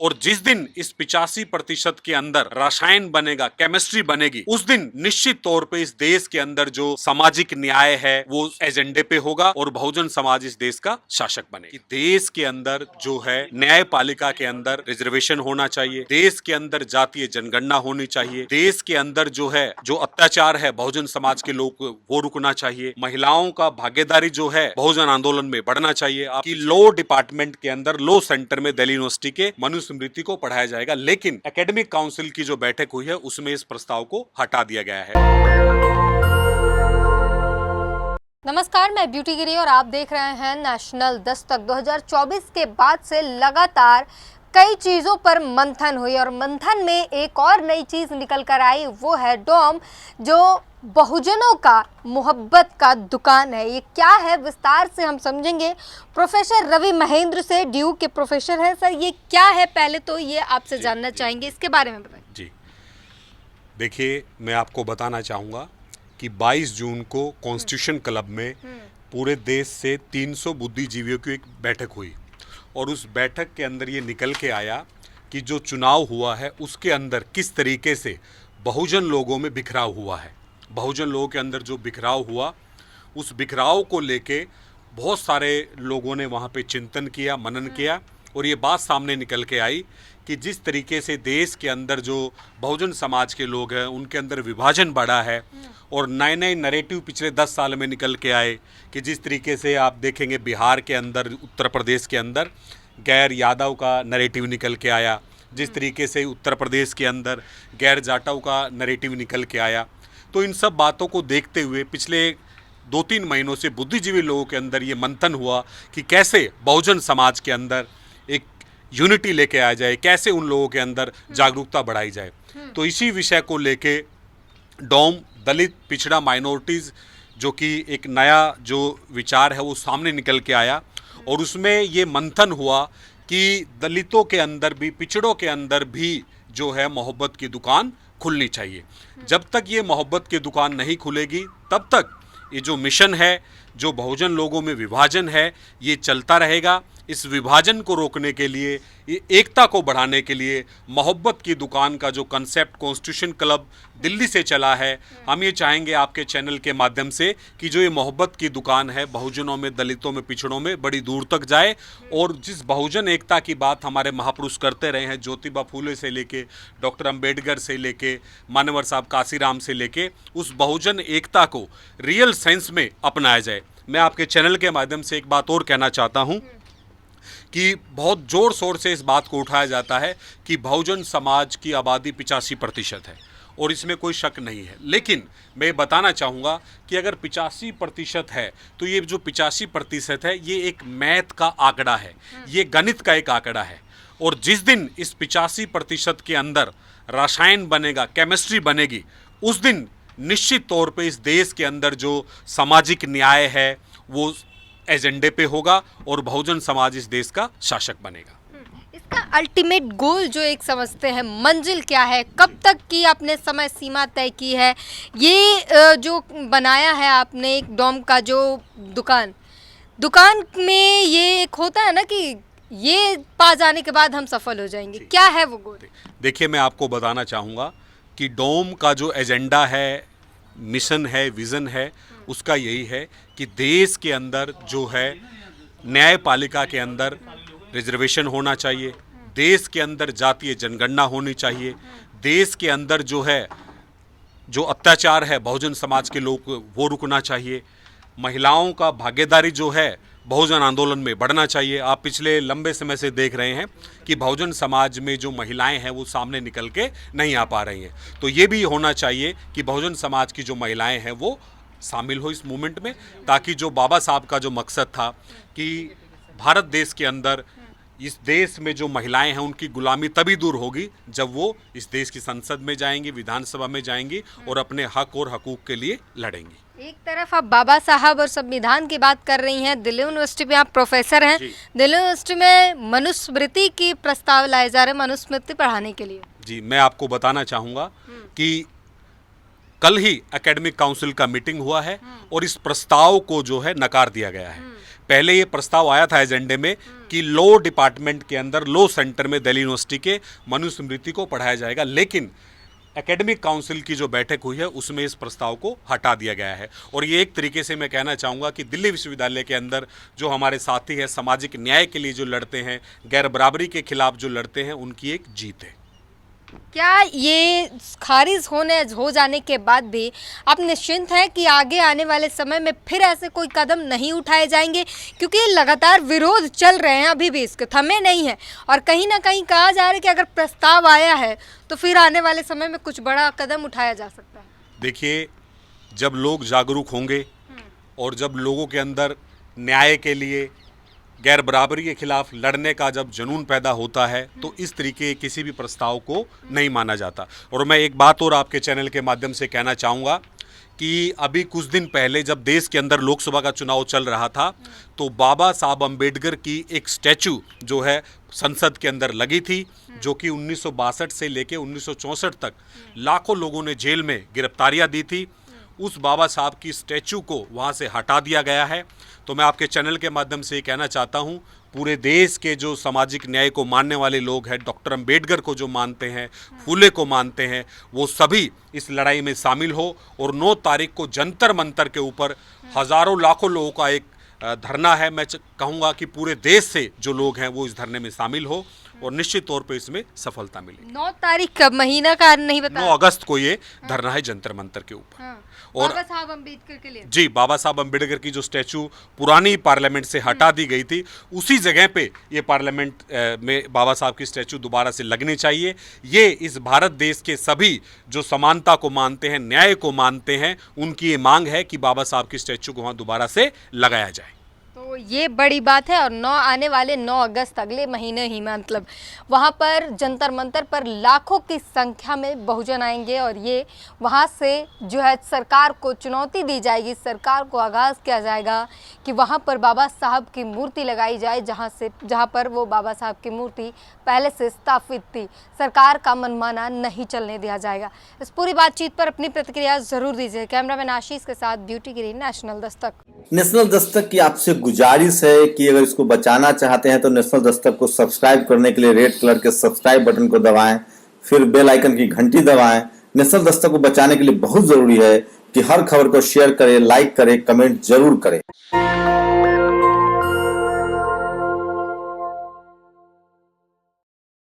और जिस दिन इस 85% के अंदर रसायन बनेगा, केमिस्ट्री बनेगी, उस दिन निश्चित तौर पे इस देश के अंदर जो सामाजिक न्याय है वो एजेंडे पे होगा और बहुजन समाज इस देश का शासक बनेगी। देश के अंदर जो है न्यायपालिका के अंदर रिजर्वेशन होना चाहिए, देश के अंदर जातीय जनगणना होनी चाहिए, देश के अंदर जो है जो अत्याचार है बहुजन समाज के लोग वो रुकना चाहिए, महिलाओं का भागीदारी जो है बहुजन आंदोलन में बढ़ना चाहिए। आपकी लॉ डिपार्टमेंट के अंदर लॉ सेंटर में दिल्ली यूनिवर्सिटी के मनुस्मृति को पढ़ाया जाएगा, लेकिन एकेडमिक काउंसिल की जो बैठक हुई है उसमें इस प्रस्ताव को हटा दिया गया है। नमस्कार, मैं ब्यूटी गिरी और आप देख रहे हैं नेशनल दस्तक। 2024 के बाद से लगातार कई चीज़ों पर मंथन हुई और मंथन में एक और नई चीज़ निकल कर आई, वो है डोम, जो बहुजनों का मोहब्बत का दुकान है। ये क्या है, विस्तार से हम समझेंगे प्रोफेसर रवि महेंद्र से। ड्यू के प्रोफेसर हैं सर, ये क्या है पहले तो ये आपसे जानना चाहेंगे, इसके बारे में बताइए। जी देखिए, मैं आपको बताना चाहूँगा कि 22 जून को कॉन्स्टिट्यूशन क्लब में पूरे देश से 300 बुद्धिजीवियों की एक बैठक हुई और उस बैठक के अंदर ये निकल के आया कि जो चुनाव हुआ है उसके अंदर किस तरीके से बहुजन लोगों में बिखराव हुआ है। बहुजन लोगों के अंदर जो बिखराव हुआ, उस बिखराव को लेके बहुत सारे लोगों ने वहाँ पे चिंतन किया, मनन किया और ये बात सामने निकल के आई कि जिस तरीके से देश के अंदर जो बहुजन समाज के लोग हैं उनके अंदर विभाजन बढ़ा है और नए नए नैरेटिव पिछले 10 साल में निकल के आए कि जिस तरीके से आप देखेंगे बिहार के अंदर, उत्तर प्रदेश के अंदर गैर यादव का नैरेटिव निकल के आया, जिस तरीके से उत्तर प्रदेश के अंदर गैर जाटव का नैरेटिव निकल के आया। तो इन सब बातों को देखते हुए पिछले 2-3 महीनों से बुद्धिजीवी लोगों के अंदर ये मंथन हुआ कि कैसे बहुजन समाज के अंदर एक यूनिटी लेके आ जाए, कैसे उन लोगों के अंदर जागरूकता बढ़ाई जाए। तो इसी विषय को लेके डोम, दलित पिछड़ा माइनॉरिटीज़, जो कि एक नया जो विचार है वो सामने निकल के आया और उसमें ये मंथन हुआ कि दलितों के अंदर भी, पिछड़ों के अंदर भी जो है मोहब्बत की दुकान खुलनी चाहिए। जब तक ये मोहब्बत की दुकान नहीं खुलेगी तब तक ये जो मिशन है, जो बहुजन लोगों में विभाजन है, ये चलता रहेगा। इस विभाजन को रोकने के लिए, ये एकता को बढ़ाने के लिए मोहब्बत की दुकान का जो कंसेप्ट कॉन्स्टिट्यूशन क्लब दिल्ली से चला है, हम ये चाहेंगे आपके चैनल के माध्यम से कि जो ये मोहब्बत की दुकान है बहुजनों में, दलितों में, पिछड़ों में बड़ी दूर तक जाए और जिस बहुजन एकता की बात हमारे महापुरुष करते रहे हैं, ज्योतिबा फूले से लेके डॉक्टर अंबेडकर से लेके मानवर साहब काशीराम से लेके, उस बहुजन एकता को रियल सेंस में अपनाया जाए। मैं आपके चैनल के माध्यम से एक बात और कहना चाहता हूँ कि बहुत ज़ोर शोर से इस बात को उठाया जाता है कि बहुजन समाज की आबादी 85% है और इसमें कोई शक नहीं है, लेकिन मैं बताना चाहूँगा कि अगर 85% है तो ये जो 85% है ये एक मैथ का आंकड़ा है, ये गणित का एक आंकड़ा है और जिस दिन इस 85% के अंदर रसायन बनेगा, केमिस्ट्री बनेगी, उस दिन निश्चित तौर पे इस देश के अंदर जो सामाजिक न्याय है वो एजेंडे पे होगा और बहुजन समाज इस देश का शासक बनेगा। इसका अल्टीमेट गोल जो एक समझते हैं, मंजिल क्या है, कब तक की आपने समय सीमा तय की है? ये जो बनाया है आपने एक डोम का जो दुकान में ये एक होता है ना कि ये पा जाने के बाद हम सफल हो जाएंगे, क्या है वो गोल? देखिए, मैं आपको बताना चाहूँगा कि डोम का जो एजेंडा है, मिशन है, विज़न है, उसका यही है कि देश के अंदर जो है न्यायपालिका के अंदर रिजर्वेशन होना चाहिए, देश के अंदर जातीय जनगणना होनी चाहिए, देश के अंदर जो है जो अत्याचार है बहुजन समाज के लोग वो रुकना चाहिए, महिलाओं का भागीदारी जो है बहुजन आंदोलन में बढ़ना चाहिए। आप पिछले लंबे समय से देख रहे हैं कि बहुजन समाज में जो महिलाएं हैं वो सामने निकल के नहीं आ पा रही हैं, तो ये भी होना चाहिए कि बहुजन समाज की जो महिलाएं हैं वो शामिल हो इस मूवमेंट में, ताकि जो बाबा साहब का जो मकसद था कि भारत देश के अंदर, इस देश में जो महिलाएं हैं उनकी गुलामी तभी दूर होगी जब वो इस देश की संसद में जाएंगी, विधानसभा में जाएंगी और अपने हक और हकूक के लिए लड़ेंगी। एक तरफ आप बाबा साहब और संविधान की बात कर रही हैं, दिल्ली यूनिवर्सिटी में आप प्रोफेसर हैं, दिल्ली यूनिवर्सिटी में मनुस्मृति की प्रस्ताव लाए जा रहे हैं मनुस्मृति पढ़ाने के लिए। जी, मैं आपको बताना चाहूँगा कि कल ही एकेडमिक काउंसिल का मीटिंग हुआ है और इस प्रस्ताव को जो है नकार दिया गया है। पहले ये प्रस्ताव आया था एजेंडे में कि लॉ डिपार्टमेंट के अंदर लॉ सेंटर में दिल्ली यूनिवर्सिटी के मनुस्मृति को पढ़ाया जाएगा, लेकिन एकेडमिक काउंसिल की जो बैठक हुई है उसमें इस प्रस्ताव को हटा दिया गया है। और ये एक तरीके से मैं कहना चाहूँगा कि दिल्ली विश्वविद्यालय के अंदर जो हमारे साथी हैं, सामाजिक न्याय के लिए जो लड़ते हैं, गैर बराबरी के खिलाफ जो लड़ते हैं, उनकी एक जीत है। क्या ये खारिज हो जाने के बाद भी आप निश्चिंत हैं कि आगे आने वाले समय में फिर ऐसे कोई कदम नहीं उठाए जाएंगे? क्योंकि लगातार विरोध चल रहे हैं, अभी भी इसके थमे नहीं है, और कहीं ना कहीं कहा जा रहा है कि अगर प्रस्ताव आया है तो फिर आने वाले समय में कुछ बड़ा कदम उठाया जा सकता है। देखिए, जब लोग जागरूक होंगे और जब लोगों के अंदर न्याय के लिए, गैर बराबरी के खिलाफ लड़ने का जब जुनून पैदा होता है, तो इस तरीके किसी भी प्रस्ताव को नहीं माना जाता। और मैं एक बात और आपके चैनल के माध्यम से कहना चाहूँगा कि अभी कुछ दिन पहले जब देश के अंदर लोकसभा का चुनाव चल रहा था, तो बाबा साहब अम्बेडकर की एक स्टैचू जो है संसद के अंदर लगी थी, जो कि 1962 से लेके 1964 तक लाखों लोगों ने जेल में गिरफ्तारियाँ दी थी। उस बाबा साहब की स्टैचू को वहाँ से हटा दिया गया है। तो मैं आपके चैनल के माध्यम से ये कहना चाहता हूँ, पूरे देश के जो सामाजिक न्याय को मानने वाले लोग हैं, डॉक्टर अंबेडकर को जो मानते हैं, फूले को मानते हैं, वो सभी इस लड़ाई में शामिल हो। और 9 तारीख को जंतर मंतर के ऊपर हज़ारों लाखों लोगों का एक धरना है। मैं कहूँगा कि पूरे देश से जो लोग हैं वो इस धरने में शामिल हो और निश्चित तौर पे इसमें सफलता मिलेगी। 9 तारीख कब, महीना का नहीं बता? 9 अगस्त को ये धरना है जंतर मंतर के ऊपर। और बाबा साहब अम्बेडकर के लिए, जी, बाबा साहब अम्बेडकर की जो स्टैचू पुरानी पार्लियामेंट से हटा दी गई थी, उसी जगह पे ये पार्लियामेंट में बाबा साहब की स्टैचू दोबारा से लगनी चाहिए। ये इस भारत देश के सभी जो समानता को मानते हैं, न्याय को मानते हैं, उनकी ये मांग है कि बाबा साहब की स्टैचू को वहाँ दोबारा से लगाया जाए। तो ये बड़ी बात है। और आने वाले 9 अगस्त अगले महीने ही में, मतलब वहाँ पर जंतर मंतर पर लाखों की संख्या में बहुजन आएंगे और ये वहाँ से जो है सरकार को चुनौती दी जाएगी, सरकार को आगाज़ किया जाएगा कि वहाँ पर बाबा साहब की मूर्ति लगाई जाए, जहाँ पर वो बाबा साहब की मूर्ति पहले से स्थापित थी। सरकार का मनमाना नहीं चलने दिया जाएगा। इस पूरी बातचीत पर अपनी प्रतिक्रिया ज़रूर दीजिए। कैमरामैन आशीष के साथ ब्यूटी गिरी, नेशनल दस्तक। नेशनल दस्तक की आपसे गुजारिश है कि अगर इसको बचाना चाहते हैं तो नेशनल दस्तक को सब्सक्राइब करने के लिए रेड कलर के सब्सक्राइब बटन को दबाएं, फिर बेल आइकन की घंटी दबाएं। नेशनल दस्तक को बचाने के लिए बहुत जरूरी है कि हर खबर को शेयर करें, लाइक करें, कमेंट जरूर करें।